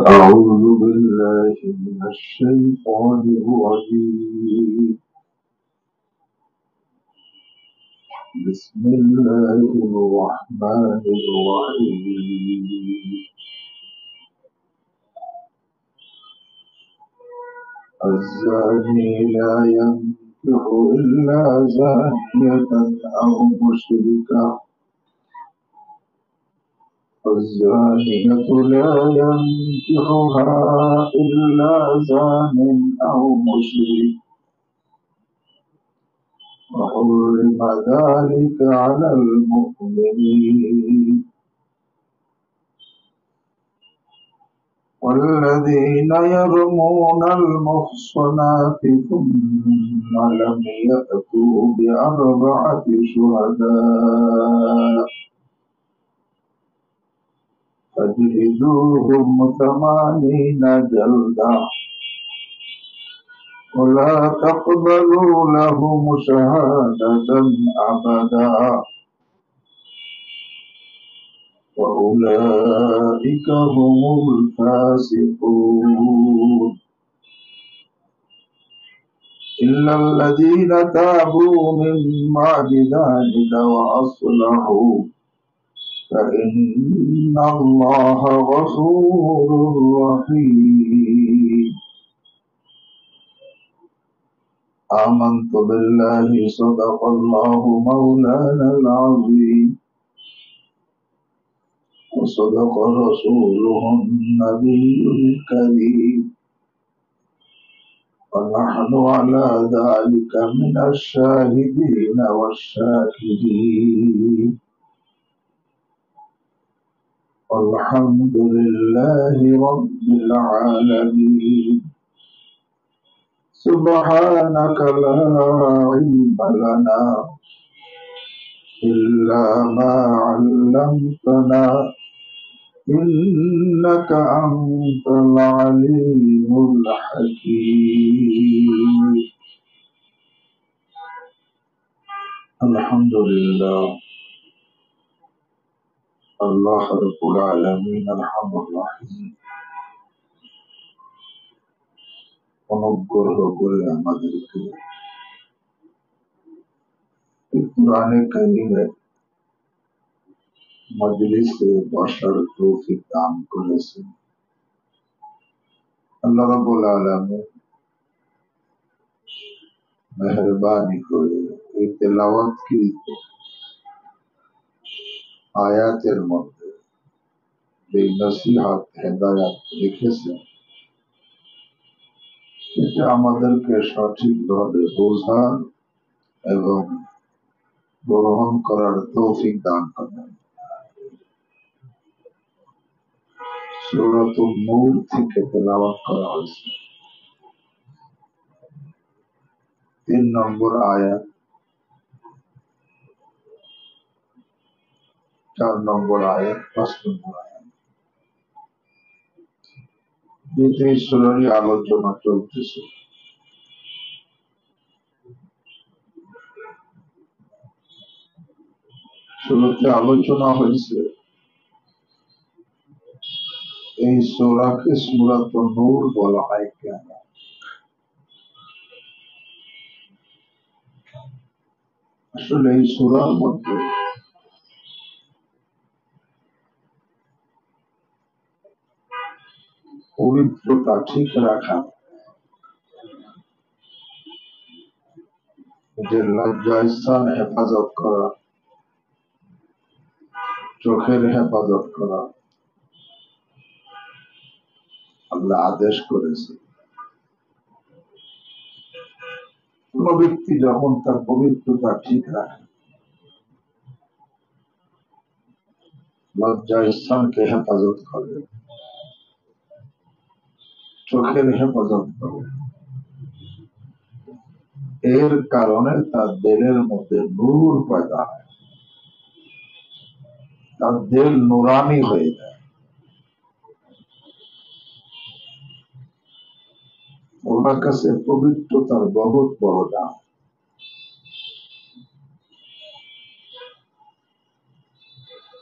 أعوذ بالله من الشيطان الرجيم. بسم الله الرحمن الرحيم. الزاني لا ينكح إلا زانية أو مشركة، والزانية لا ينكحها إلا زان أو مشرك، وحرم ذلك على المؤمنين. والذين يرمون المحصنات ثم لم يأتوا بأربعة شهداء فاجلدوهم 80 جلدة ولا تقبلوا لهم شهادة أبدا وأولئك هم الفاسقون. إلا الذين تابوا من بعد ذلك وأصلحوا فإن الله غفور رحيم. آمنت بالله صدق الله مولانا العظيم وصدق رسوله النبي الكريم ونحن على ذلك من الشاهدين والشاكرين والحمد لله رب العالمين. سبحانك لا علم لنا إلا ما علمتنا إنك أنت العليم الحكيم. الحمد لله الله رب العالمين الحمد الرحيم অনুগ্রহ করে আমাদেরকে কোরআনে কারীমের মজলিসে বসার তৌফিক দান করেছেন। আল্লাহ রাব্বুল আলামিন মেহেরবানি করে এই তেলাওয়াতকৃত আয়াতের মধ্যে যে নসিহত হেদায়াত লিখেছেন সেটা আমাদেরকে সঠিকভাবে বোঝার এবং গ্রহণ করার তৌফিক দান করেন। সূরাতুন নূর থেকে তেলাওয়াত করা হয়েছে 3 নম্বর আয়াত, 4 নম্বর আয়াত, 5 নম্বর আয়াত। এই সূরারই আলোচনা চলতেছে। শুরুতে আলোচনা হয়েছে এই সূরাকে সূরাতুন নূর বলা হয় কেন। আসলে এই সূরার মধ্যে পবিত্রতা ঠিক রাখা, যে লজ্জাস্থান হেফাজত করা, চোখের হেফাজত করা আল্লাহ আদেশ করেছে। কোন ব্যক্তি যখন তার পবিত্রতা ঠিক রাখে, লজ্জাস্থানকে হেফাজত করে, চোখের হেফাজত করে, এর কারণে তার দিলের মধ্যে নূর পয়দা হয়, তার দিল নুরানি হয়ে যায়। ওনার কাছে পবিত্রতার বহুত বড় দাম।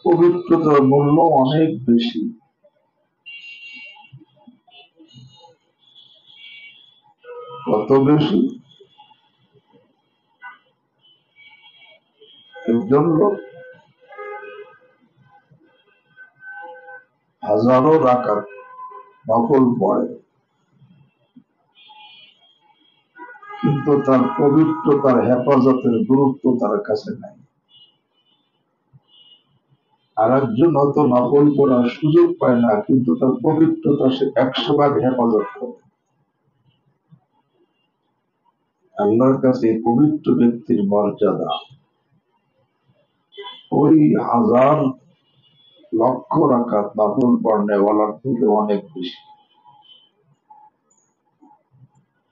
পবিত্রতার মূল্য অনেক বেশি। কত বেশি। একজন লোক হাজারো রাকাত নফল পড়ে, কিন্তু তার পবিত্রতার হেফাজতের গুরুত্ব তার কাছে নাই। আর একজন হয়তো নফল পড়ার সুযোগ পায় না, কিন্তু তার পবিত্রতা সে 100 ভাগ হেফাজত করে। আল্লাহর কাছে এই পবিত্র ব্যক্তির মর্যাদা ওই হাজার লক্ষ রাকাত নফল পড়নেওয়ালার থেকে অনেক বেশি।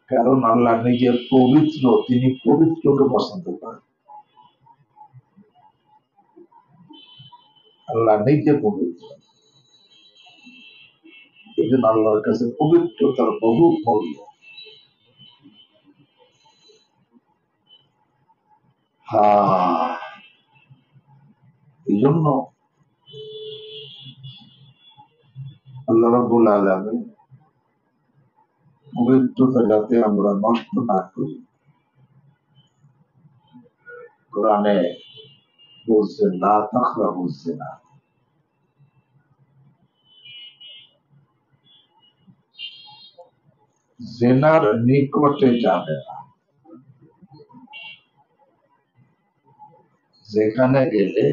কারণ আল্লাহ নিজে পবিত্র, তিনি পবিত্রকে পছন্দ করেন। আল্লাহ নিজে পবিত্র, এই জন্য আল্লাহর কাছে পবিত্রতার বহু মূল্য। হ্যাঁ, এই জন্য আল্লাহ রাব্বুল আলামিন পবিত্রতা যাতে আমরা নষ্ট না করি, কোরআনে বলছেন লা তাকরাবুজ জিনা, জিনার নিকটে যাবে না। যেখানে গেলে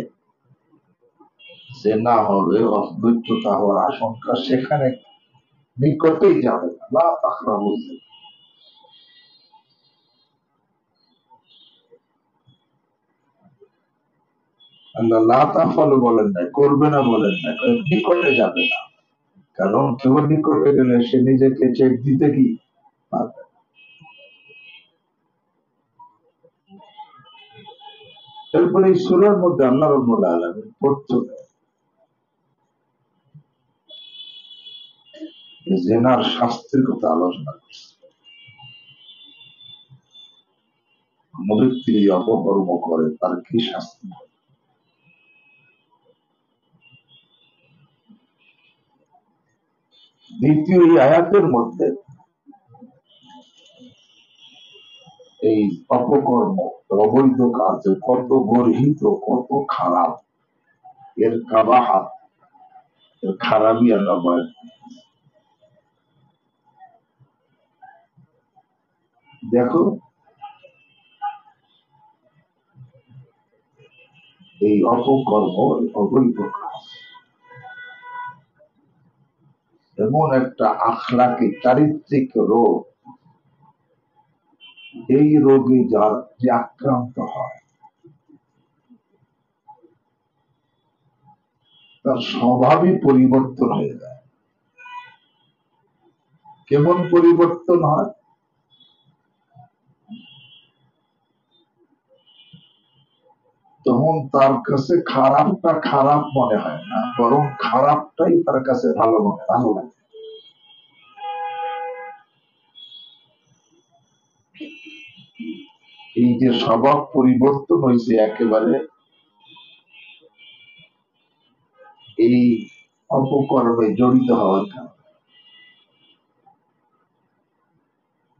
জিনা হবে, অপবিত্রতা হওয়ার আশঙ্কা, সেখানে নিকটেই যাবে না। লা তাকরাবুজ জিনা। আল্লাহ লা তাফআলু বলেন নাই, করবে না বলেন নাই, নিকটে যাবে না। কারণ কেউ নিকটে গেলে সে নিজেকে চেক দিতে কি পারবে। এরপরে এই সূরার মধ্যে আল্লাহ রাব্বুল আলামিন প্রথমে জিনার শাস্তির কথা আলোচনা করছে। কোন ব্যক্তি অপকর্ম করে তার কি শাস্তি হয়। দ্বিতীয় এই আয়াতের মধ্যে এই অপকর্ম, অবৈধ কাজ কত গর্হিত, কত খারাপ, এর কাবাহাত, এর খারাপই আল্লাহ বলেন। দেখো, এই অপকর্ম, অবৈধ কাজ এমন একটা আখলাকি চারিত্রিক রোগ, এই রোগে যার যে আক্রান্ত হয় তার স্বভাবই পরিবর্তন হয়ে যায়। কেমন পরিবর্তন হয়? তখন তার কাছে খারাপটা খারাপ মনে হয় না, বরং খারাপটাই তার কাছে ভালো লাগে। এই যে স্বভাব পরিবর্তন হয়েছে একেবারে এই অপকর্মে জড়িত হওয়ার কারণে।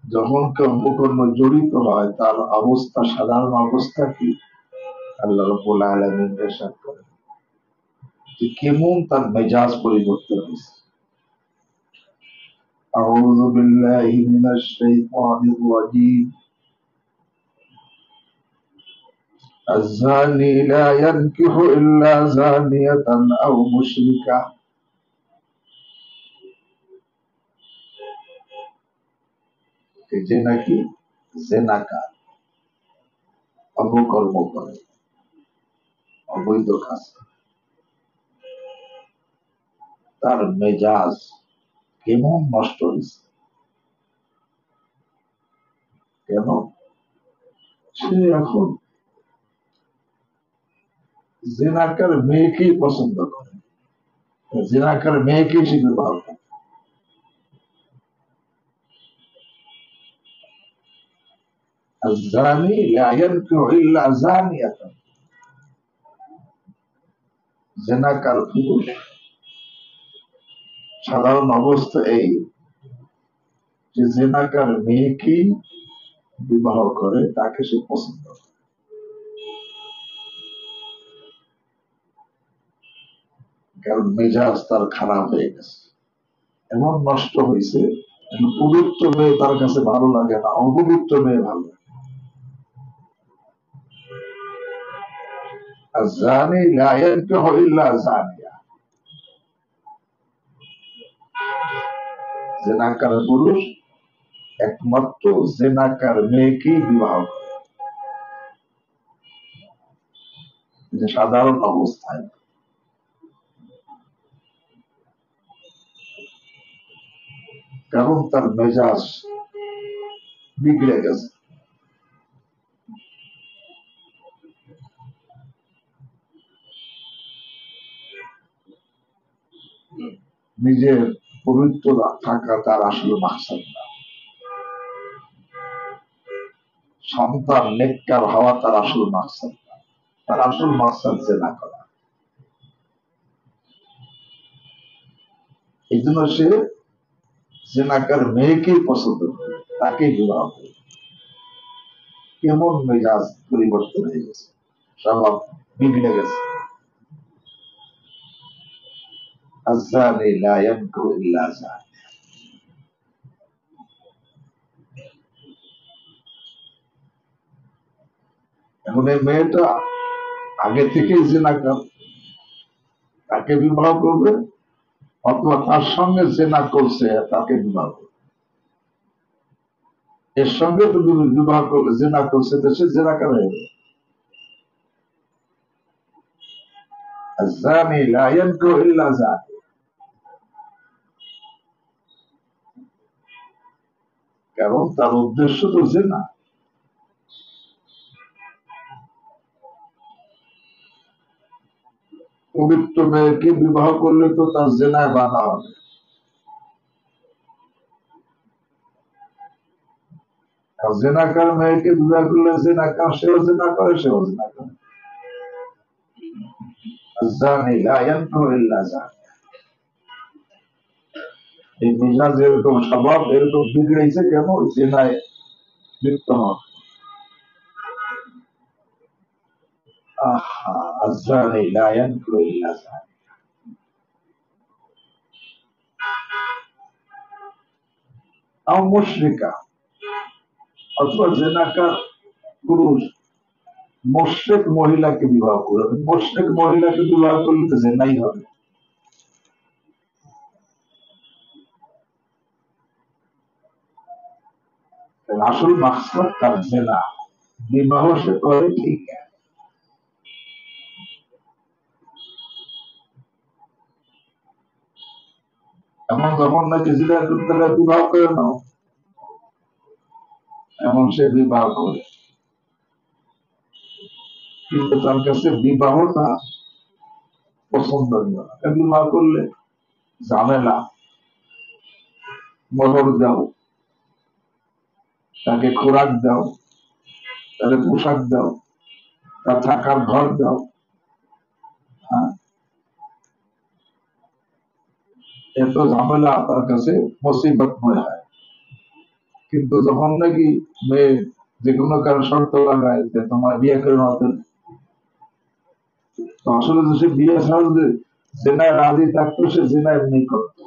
যখন কেউ অপকর্মে জড়িত হয় তার অবস্থা, সাধারণ অবস্থা কি? আল্লাহ রাব্বুল আলামিন ইরশাদ করেন যে কেমন তার মেজাজ পরিবর্তন হয়েছে। আউযু বিল্লাহি মিনাশ শাইতানির রাজীম। الزاني لا ينكح إلا زانية أو مشركة। যে নাকি জেনাকার, অপকর্ম করে, অবৈধ কাজ, তার মেজাজ কেমন নষ্ট হয়েছে। কেন? সে এখন জেনাকার মেয়েকেই পছন্দ করে, জেনাকার মেয়েকেই সে বিবাহ করে। الزاني لا ينكح إلا زانية। জেনাকার পুরুষ সাধারণ অবস্থা এই যে জেনাকার মেয়েকেই বিবাহ করে তাকে সে পছন্দ করে। কারণ মেজাজ তার খারাপ হয়ে গেছে, এমন নষ্ট হয়েছে, পবিত্র মেয়ে তার কাছে ভালো লাগে না, অপবিত্র মেয়ে ভালো লাগে। আর জানি লায়ানকে হইলা জানিয়া, জেনাকার পুরুষ একমাত্র জেনাকার মেয়েকেই বিবাহ করে, যে সাধারণ অবস্থায়। কারণ তার মেজাজ বিগড়ে গেছে, নিজের পবিত্র থাকা তার আসলে মাকসাদ না, সন্তান নেককার হওয়া তার আসল মাকসাদ না, তার আসল মাকসাদ জেনা করা। এই জন্য সে জেনাকার মেয়েকেই পছন্দ করে, তাকেই বিবাহ করে। কেমন মেজাজ পরিবর্তন হয়ে গেছে, স্বভাব বিগড়ে গেছে। আযযানি লা ইয়ানকিহু ইল্লা যান। এখন এই মেয়েটা আগে থেকেই জেনাকার, তাকে বিবাহ করবে, অথবা তার সঙ্গে জেনা করছে তাকে বিবাহ করবে। এর সঙ্গে তো বিবাহ করবে, জেনা করছে তো সে জেনাকার হয়ে যাবে। আযযানি লা ইয়ানকিহু ইল্লা যান, কারণ তার উদ্দেশ্য তো জেনা। পবিত্র মেয়েকে বিবাহ করলে তো তার জেনায় বাধা হবে, আর জেনাকার মেয়েকে বিবাহ করলে জেনাকার সেও জেনা করে, সেও জেনা করে। আযযানি লা ইয়ানকিহু ইল্লা যান। এই মেজাজ এরকম, স্বভাব এরকম বিগড়েছে কেন? জেনায় লিপ্ত হওয়া। আহা, আযযানি লা ইয়ানকিহু ইল্লা যান। আও মুশরিকা, অথবা জেনাকার পুরুষ মুশরিক মহিলাকে বিবাহ করবে। মুশরিক মহিলাকে বিবাহ করলে তো জেনাই হবে। আসল মাকসাদ তার জেনা, বিবাহ সে করে ঠিক। এমন যখন নাকি জিনা করতে গেলে বিবাহ করে নাও, এমন সে বিবাহ করে, কিন্তু তার কাছে বিবাহটা পছন্দনীয় না। বিবাহ করলে ঝামেলা, মোহর দাও, তাকে খোরাক দাও, তাকে পোশাক দাও, তার থাকার ঘর দাও, হ্যাঁ, এত ঝামেলা তার কাছে মুসিবতময় হয়। কিন্তু যখন নাকি মেয়ে যে কোনো কারণ শর্ত লাগায় যে তোমার বিয়ে করে নাও, তো আসলে তো সে বিয়ে ছাড়া যে জেনায় রাজি থাকতো, সে জেনা এমনি করতো।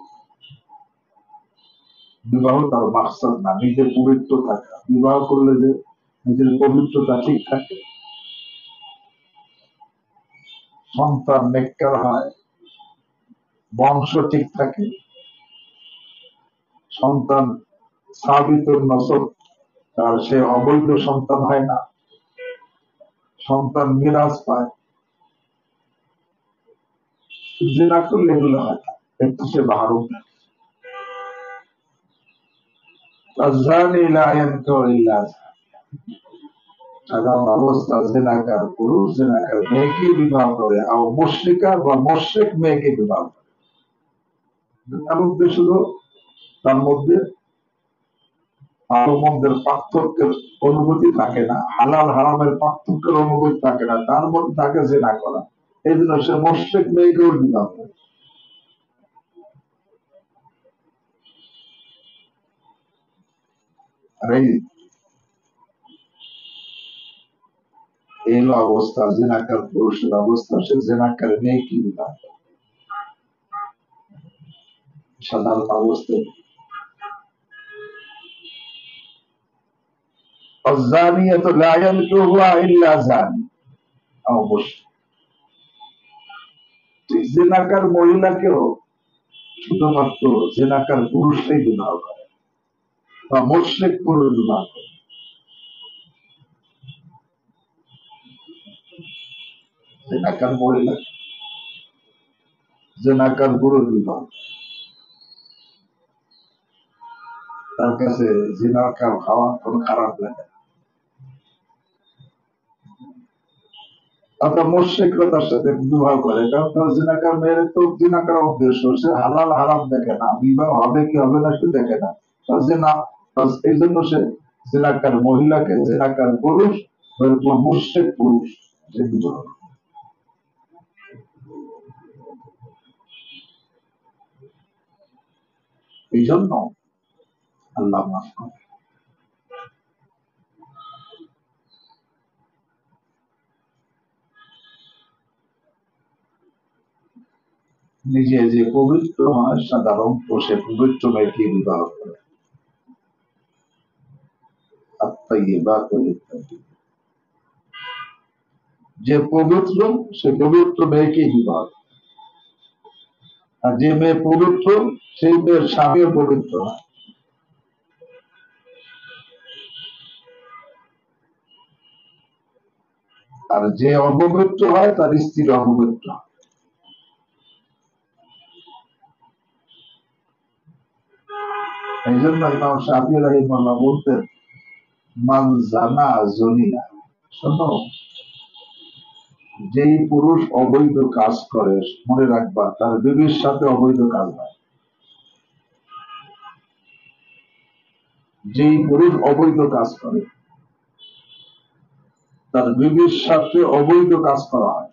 বিবাহ তার মাকসাদ না, নিজের পবিত্র থাকা। বিবাহ করলে যে নিজের পবিত্রতা ঠিক থাকে, সন্তান নেককার হয়, বংশ ঠিক থাকে, সন্তান সাবিত নসব, তার সে অবৈধ সন্তান হয় না, সন্তান মিরাজ পায়, যে না করলে এগুলো হয় না, একটু সে বাহারও। সাধারণ অবস্থা জেনাকার পুরুষ জেনাকার মেয়েকে বিবাহ করে, আর মুশরিকা বা মুশরিক মেয়েকে বিবাহ করে। তার উদ্দেশ্য হলো তার মধ্যে ভালো মন্দের পার্থক্যের অনুভূতি থাকে না, হালাল হারামের পার্থক্যের অনুভূতি থাকে না, তার মধ্যে তাকে জেনা করা। এই জন্য সে মুশরিক মেয়েকেও বিবাহ করে। আর এই অবস্থা জেনাকার পুরুষের অবস্থা, সে জেনাকার নেই কি বিধান সাধারণ অবস্থায়। الزانية لا ينكحها إلا زاني أو مشرك। জেনাকার মহিলাকেও শুধুমাত্র জেনাকার পুরুষটাই বিবাহ করে বা মুশরিক পুরুষ বিবাহ করে। জেনাকার মহিলা জেনাকার পুরুষ বিবাহ, তার কাছে জেনাকার খাওয়া কোনো খারাপ লাগে না। অর্থাৎ মুশরিকরা তার সাথে বিবাহ করে, কারণ তার জেনাকার মেয়ের তো জেনাকার উদ্দেশ্য, সে হালাল হারাম দেখে না, বিবাহ হবে কি হবে না সে দেখে না, তার জেনা। এই জন্য সে জেনাকার মহিলাকে জেনাকার পুরুষ মুশরিক পুরুষ সে বিবাহ। এই জন্য আল্লাহ মাফ করে। নিজে যে পবিত্র হয় সাধারণত সে পবিত্র মেয়েকে বিবাহ করে। যে পবিত্র সে পবিত্র মেয়েকে বিবাহ, আর যে মেয়ে পবিত্র সেই মেয়ের স্বামীও পবিত্র হয়। আর যে অপবিত্র হয় তার স্ত্রী অপবিত্র। এই জন্য ইমাম শাফিঈ রাহিমাহুল্লাহ বলতেন, মান জানা জনিয়া। শোনো, যেই পুরুষ অবৈধ কাজ করে মনে রাখবা তার বিবির সাথে অবৈধ কাজ হয়। যেই পুরুষ অবৈধ কাজ করে তার বিবির সাথে অবৈধ কাজ করা হয়।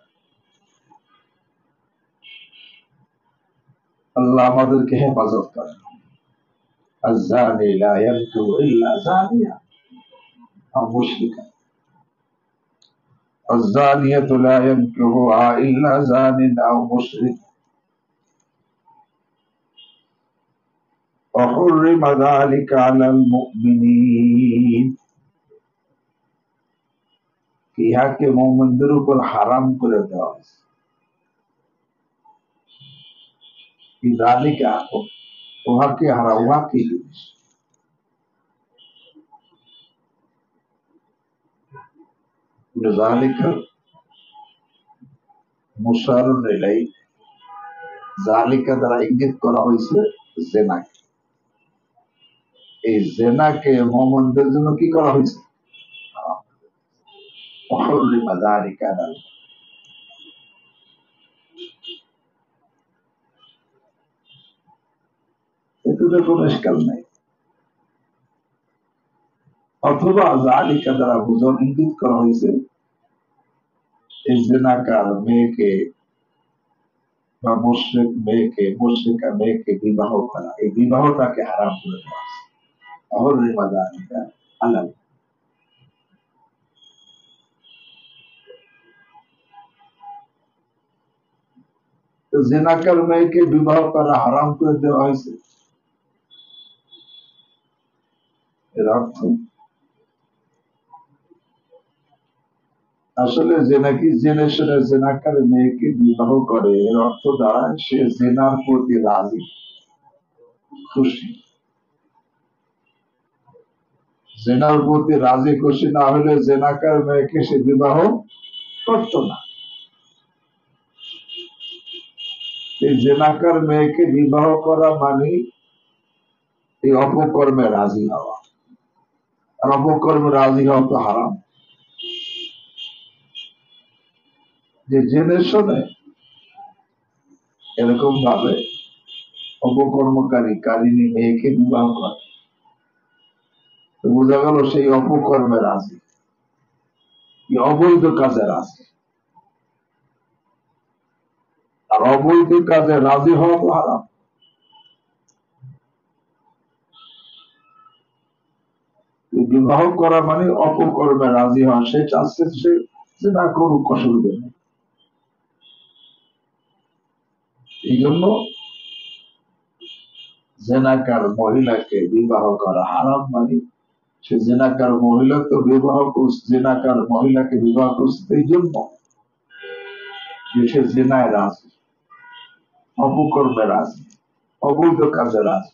আল্লাহ আমাদেরকে হেফাজত করেন। الزاني لا ينكح إلا زانية أو مشركا الزانية لا ينكحها إلا زان أو مشرك وحرم ذلك على المؤمنين। ইহাকে মুমিনদের উপর হারাম করে দেওয়া হয়েছে। যালিকা উহাকে হারাম, উহাকে জিনিস যালিকা মুশারুন ইলাইহি, যালিকা দ্বারা ইঙ্গিত করা হয়েছে জেনাকে। এই জেনাকে মুমিনদের জন্য কি করা হয়েছে? এতে কোনো ইশকাল নাই। অথবা যালিকা দ্বারা বুঝন ইঙ্গিত করা হয়েছে এই জেনাকার মেয়েকে বা মুশরিক মেয়েকে, মুশরিকা মেয়েকে বিবাহ করা, এই বিবাহটাকে হারাম করে দেওয়া হয়েছে। অহরিমা যালিকা আলাল। জেনাকার মেয়েকে বিবাহ করা হারাম করে দেওয়া হয়েছে, এর অর্থ আসলে জেনাকি জেনে শুনে জেনাকার মেয়েকে বিবাহ করে, এর অর্থ দাঁড়ায় সে জেনার প্রতি রাজি, খুশি। জেনার প্রতি রাজি খুশি না হলে জেনাকার মেয়েকে সে বিবাহ করত না। এই জেনাকার মেয়েকে বিবাহ করা মানে এই অপকর্মে রাজি হওয়া, আর অপকর্মে রাজি হওয়া তো হারাম। যে জেনে শুনে এরকম ভাবে অপকর্মকারী কারিনী মেয়েকে বিবাহ করে, বোঝা গেল সেই অপকর্মে রাজি, অবৈধ কাজে রাজি। আর অবৈধ কাজে রাজি হওয়া তো হারাম। বিবাহ করা মানে অপকর্মে রাজি হওয়া, সে চাচ্ছে সে জিনা করুক, অসুবিধা নেই। এই জন্য জেনাকার মহিলাকে বিবাহ করা হারাম, মানে সে জেনাকার মহিলা তো বিবাহ করছে, জেনাকার মহিলাকে বিবাহ করছে এই জন্য যে সে জেনায় রাজি, অপকর্মে রাজি, অবৈধ কাজে রাজি।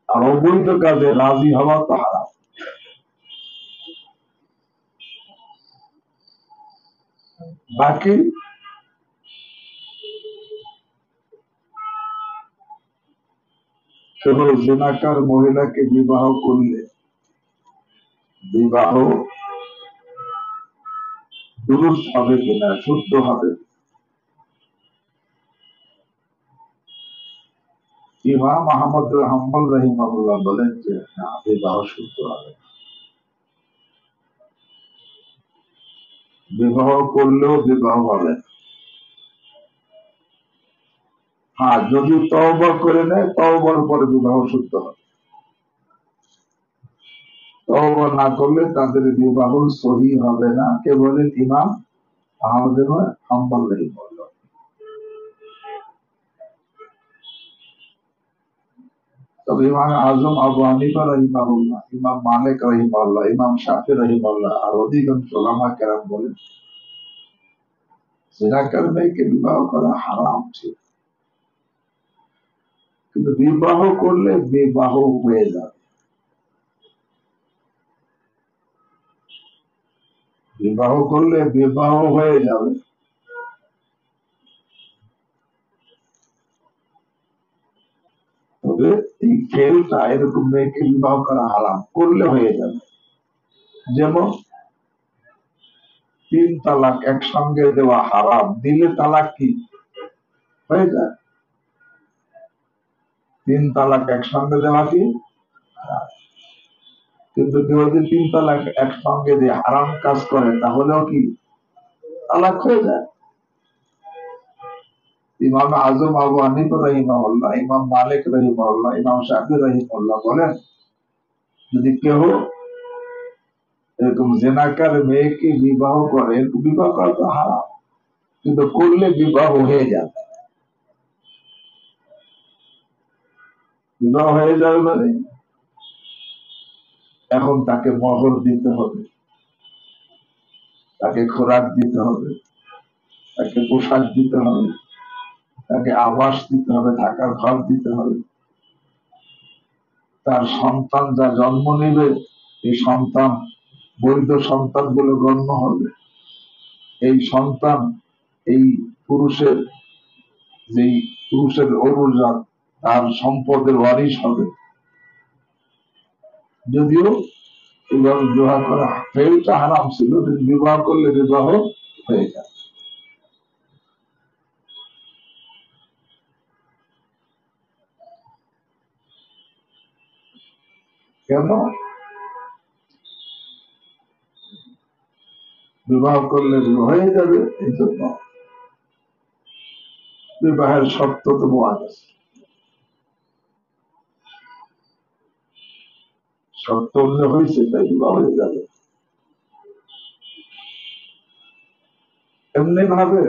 আর অবৈধ কাজে রাজি হওয়া তো হারাম। বাকি কেবল জেনাকার মহিলাকে বিবাহ করলে বিবাহ দুরুস্ত হবে কিনা, শুদ্ধ হবে, ইমাম আহমদ হাম্বল রাহিমাহুল্লাহ বলেন যে না, বিবাহ শুদ্ধ হবে। বিবাহ করলেও বিবাহ হবে। হ্যাঁ, যদি তওবা করে নেয়, তওবার পরে বিবাহ শুদ্ধ হবে। তওবা না করলে তাদের বিবাহ সহি হবে না। কে বলেন? ইমাম আহমদ হাম্বল রাহিমাহুল্লাহ। তবে ইমাম আজম আবু হানিফা রাহিমাহুল্লাহ, ইমাম মালিক রাহিমাহুল্লাহ, ইমাম শাফি রাহিমাহুল্লাহ আর অধিকাংশ উলামা কেরাম বলেন জিনাকার মেয়েকে বিবাহ করা হারাম ছিল, কিন্তু বিবাহ করলে বিবাহ হয়ে যাবে। বিবাহ করলে বিবাহ হয়ে যাবে। তবে এই খেলটা এরকম মেয়েকে বিবাহ করা হারাম, করলে হয়ে যাবে। যেমন 3 তালাক একসঙ্গে দেওয়া হারাম, দিলে তালাক কি হয়ে যায়? 3 তালাক একসঙ্গে দেওয়া কি হারাম। কিন্তু কেউ যদি 3 তালাক একসঙ্গে দিয়ে হারাম কাজ করে তাহলেও কি তালাক হয়ে যায়? ইমাম আজম আবু হানিফা রাহিমাহুল্লাহ, ইমাম মালিক রাহিমাহুল্লাহ, ইমাম শাফি রাহিমাহুল্লাহ বলেন যদি কেউ এরকম জেনাকার মেয়েকে বিবাহ করে, বিবাহ করা তো হারাম, কিন্তু করলে বিবাহ হয়ে যাবে। বিবাহ হয়ে যাবে মানে এখন তাকে মহর দিতে হবে, তাকে খোরাক দিতে হবে, তাকে পোশাক দিতে হবে, তাকে আবাস দিতে হবে, থাকার ঘর দিতে হবে। তার সন্তান যা জন্ম নেবে এই সন্তান বৈধ সন্তান বলে গণ্য হবে। এই সন্তান এই পুরুষের, যেই পুরুষের অনুজাত, তার সম্পদের ওয়ারিশ হবে। যদিও এইভাবে বিবাহ করা ফেলটা হারাম ছিল, কিন্তু বিবাহ করলে বিবাহ হয়ে যায়। কেন? বিবাহ করলে বিবাহ হয়ে যাবে, এই জন্য বিবাহের শর্ত তো বলা গেছে। শর্ত উল্লেখ হয়েছে, তাই বিবাহ হয়ে যাবে। এমনি ভাবে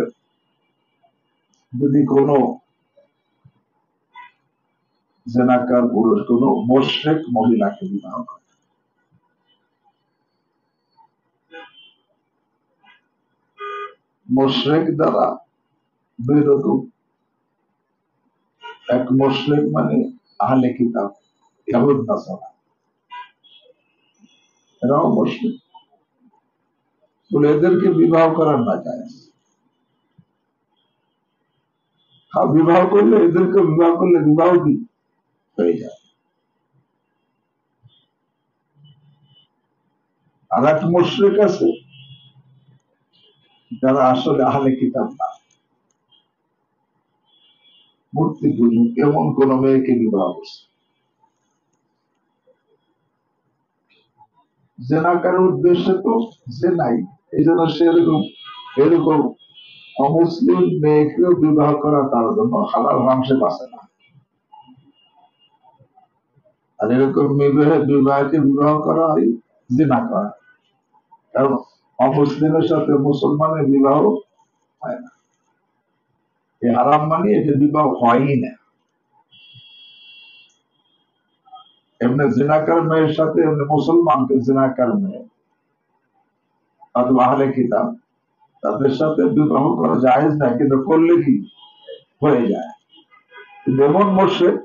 যদি কোনো জেনাকার পুরুষ কোনো মুশরিক মহিলাকে বিবাহ করে, মুশরিক দ্বারা দুই রকম। এক মুশরিক মানে আহলে কিতাব, ইহুদ নাসারা, এরাও মুশরিক বলে এদেরকে বিবাহ করার না যায়। বিবাহ করলে এদেরকে বিবাহ করলে বিবাহ কি হয়ে যায়। আর এক মুশরিক আছে যারা আসলে আহলে কিতাব না, মূর্তি পূজক, এমন কোন মেয়েকে বিবাহ করছে। জেনাকার উদ্দেশ্যে তো যে নাই, এই জন্য সে এরকম এরকম অমুসলিম মেয়েকেও বিবাহ করা তার জন্য হালাল, হারাম সে বাঁচে না। আর এরকম বিবাহকে বিবাহ করা হয় জিনা করা, কারণ অমুসলিমের সাথে মুসলমানের বিবাহ হয় না, এই হারাম মানে এটা বিবাহ হয়ই না। এমনি জিনাকার মেয়ের সাথে এমনি মুসলমানকে জিনাকার মেয়ে অথবা আহলে কিতাব তাদের সাথে বিবাহ করা জায়েজ না, কিন্তু করলে কি হয়ে যায়। কিন্তু এমন মুশরিক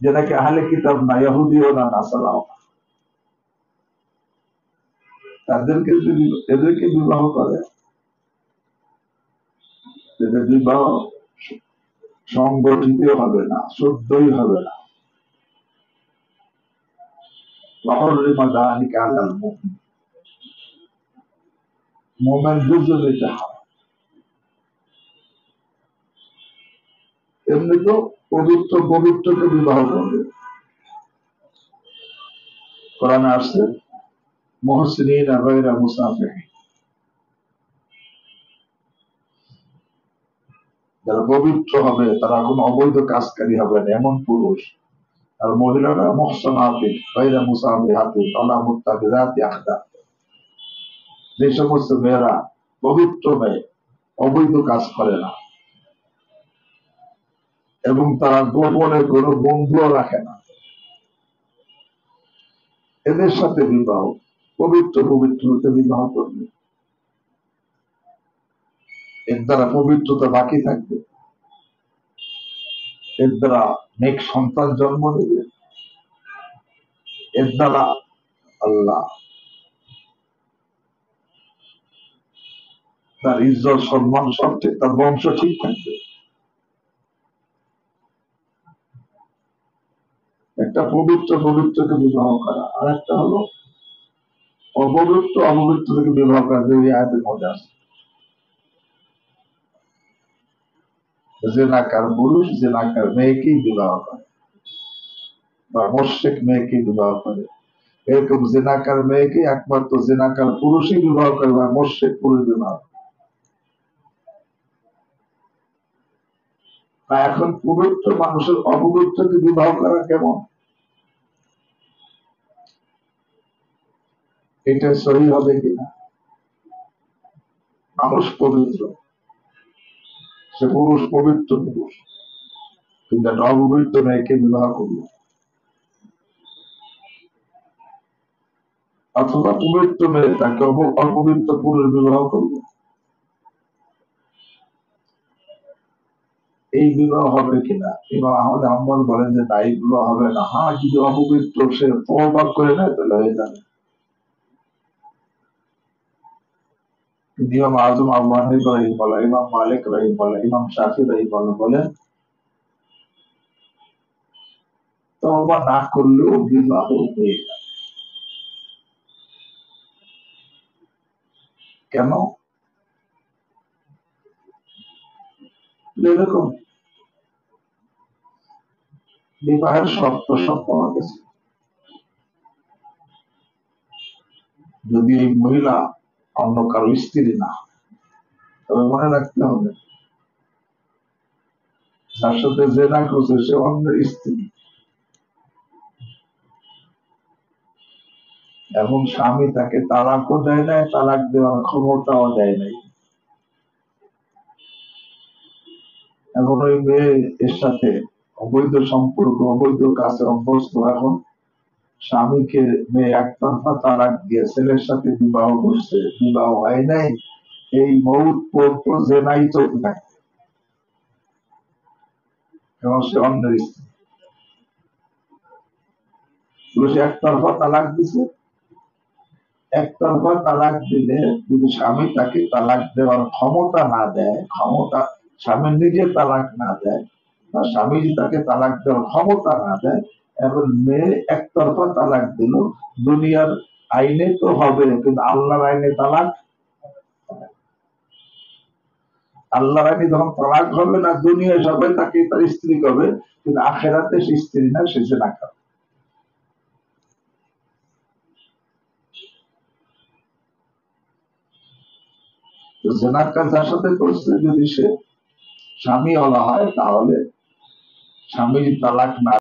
যে নাকি আহলে কিতাব না, ইহুদিও না, নাসারাও না, তাদেরকে যদি এদেরকে বিবাহ করে, এদের বিবাহ সংগঠিত হবে না, শুদ্ধই হবে না। মোমেন বুঝে নিতে হয়। এমনি তো পবিত্র পবিত্রকে বিবাহ করবে, কোরআনে আসছে মুহসিনিন গায়রা মুসাফিহিন, যারা পবিত্র হবে তারা কোনো অবৈধ কাজকারী হবে না, এমন পুরুষ। আর মহিলারা মুহসানাতিন গায়রা মুসাফিহাতিন ওয়ালা মুত্তাখিযাতি আখদান, যে সমস্ত মেয়েরা পবিত্র মেয়ে, অবৈধ কাজ করে না, এবং তারা গোপনে কোনো বন্ধুও রাখে না, এদের সাথে বিবাহ, পবিত্র পবিত্র হতে বিবাহ করবে, এর দ্বারা পবিত্রতা বাকি থাকবে, এর দ্বারা নেক সন্তান জন্ম নেবে, এর দ্বারা আল্লাহ তার ইজ্জত সম্মান সব ঠিক, তার বংশ ঠিক থাকবে। একটা পবিত্র পবিত্রকে বিবাহ করা, আর একটা হলো অপবিত্র অপবিত্রকে বিবাহ করা, যে আয়াতের মধ্যে আছে জেনাকার পুরুষ জেনাকার মেয়েকেই বিবাহ করে, বা মুশরিক মেয়েকে বিবাহ করে, এরকম জেনাকার মেয়েকে একমাত্র জেনাকার পুরুষই বিবাহ করে, বা মুশরিক পুরুষ বিবাহ করে। এখন পবিত্র মানুষের অপবিত্রকে বিবাহ করা কেমন, এটা সহি হবে কিনা? মানুষ পবিত্র, সে পুরুষ পবিত্র পুরুষ, কিন্তু একটা অপবিত্র মেয়েকে বিবাহ করলো, অথবা পবিত্র মেয়ে তাকে অপবিত্র পুরুষ বিবাহ করলো, এই বিবাহ হবে কিনা? ইমাম আহমদ হাম্বল বলেন যে না, এই বিবাহ হবে না। হ্যাঁ, যদি অপবিত্র সে তওবা করে নেয় তাহলে হয়ে যাবে। ইমাম আজম আবু হানিফা রাহিমাহুল্লাহ, ইমাম মালিক রাহিমাহুল্লাহ, ইমাম শাফি রাহিমাহুল্লাহ বলেন তওবা না করলেও বিবাহ হয়ে যায়। কেন? এরকম বিবাহের শর্ত সব পাওয়া গেছে। যদি এই মহিলা অন্য কারো স্ত্রী না, তবে মনে রাখতে হবে যার সাথে জেনা করছে সে অন্য স্ত্রী, এবং স্বামী তাকে তালাকও দেয় নাই, তালাক দেওয়ার ক্ষমতাও দেয় নাই। এখন ওই মেয়ে এর সাথে অবৈধ সম্পর্ক, অবৈধ কাজে অভ্যস্ত, এখন স্বামীকে মেয়ে একতরফা তালাক দিয়ে ছেলের সাথে বিবাহ করছে, বিবাহ হয় নাই, এই মৌত পর্যন্ত জেনাই চলতে থাকে, এবং সে অন্যের স্ত্রী। সে একতরফা তালাক দিছে, একতরফা তালাক দিলে যদি স্বামী তাকে তালাক দেওয়ার ক্ষমতা না দেয়, ক্ষমতা স্বামী নিজে তালাক না দেয়, বা স্বামী যদি তাকে তালাক দেওয়ার ক্ষমতা না দেয়, এখন মেয়ে একতরফা তালাক দিল, দুনিয়ার আইনে তো হবে, কিন্তু আল্লাহর আইনে তালাক, আল্লাহর আইনে যখন তালাক হবে না, দুনিয়ায় সবাই তাকে তার স্ত্রী করবে, কিন্তু আখেরাতে সে স্ত্রী না, সে জেনা করে। জেনার কাজ যার সাথে করছে, যদি সে স্বামী ওলা হয়, তাহলে স্বামী তালাক না